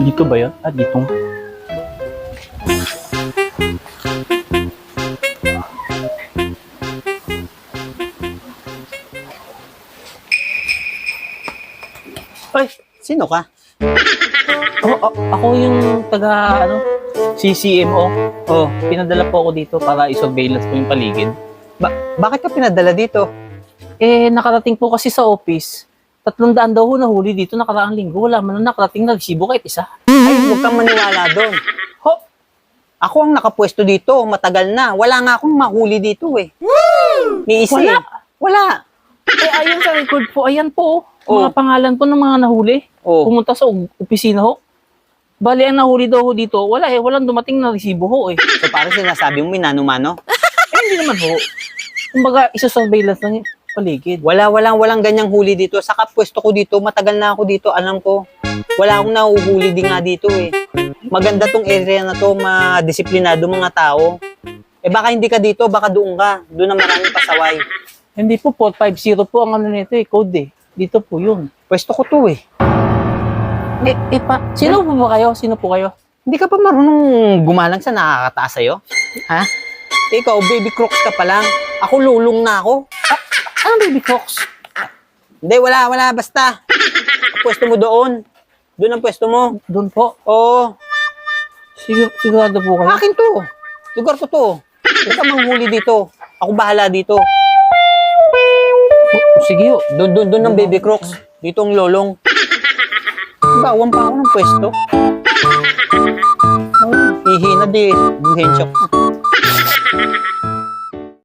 Dito ba yan? Ah, dito. Ay, sino ka? Ako yung taga, CCMO. Oh, pinadala po ako dito para i-surveillance po yung paligid. Bakit ka pinadala dito? Nakarating po kasi sa office. 300 daw ho nahuli dito nakaraang linggo. Wala man na nakarating na resibo kahit isa. Ay, huwag kang maniwala doon. Ho, ako ang nakapwesto dito, matagal na. Wala nga akong mahuli dito eh. Ni isa Wala. eh. Wala. Ayun sa record po, ayan po. Oh. Mga pangalan po ng mga nahuli. Oh. Pumunta sa opisina ho. Bali, ang nahuli daw ho dito, wala eh. Walang dumating na resibo ho eh. So parang sinasabi mo minano-mano? Hindi naman ho. Kumbaga, isa-surveillance lang yung paligid. Walang ganyang huli dito. Sa kapwesto ko dito, matagal na ako dito, alam ko. Wala akong nahuhuli din nga dito eh. Maganda tong area na to, madisiplinado mga tao. Baka hindi ka dito, baka doon ka. Doon na maraming pasaway. Hindi po, 450 po ang ano nito eh, code eh. Dito po yun. Pwesto ko to eh. Sino po ba kayo? Sino po kayo? Hindi ka pa marunong gumalang sa nakakataas sa'yo? Ha? Ikaw, baby crooks ka pa lang. Ako lulong na ako. Anong baby Cox? Hindi, wala, basta. Pwesto mo doon. Doon ang pwesto mo. Doon po. Oo. Sigurado po kayo? Akin to. Lugar ko to. Huwag ka manghuli dito. Ako bahala dito. Sige ho. Doon ng baby crooks. Dito ang lolong. Bawang pa ako ng pwesto. Hihina di. Buhensya ko.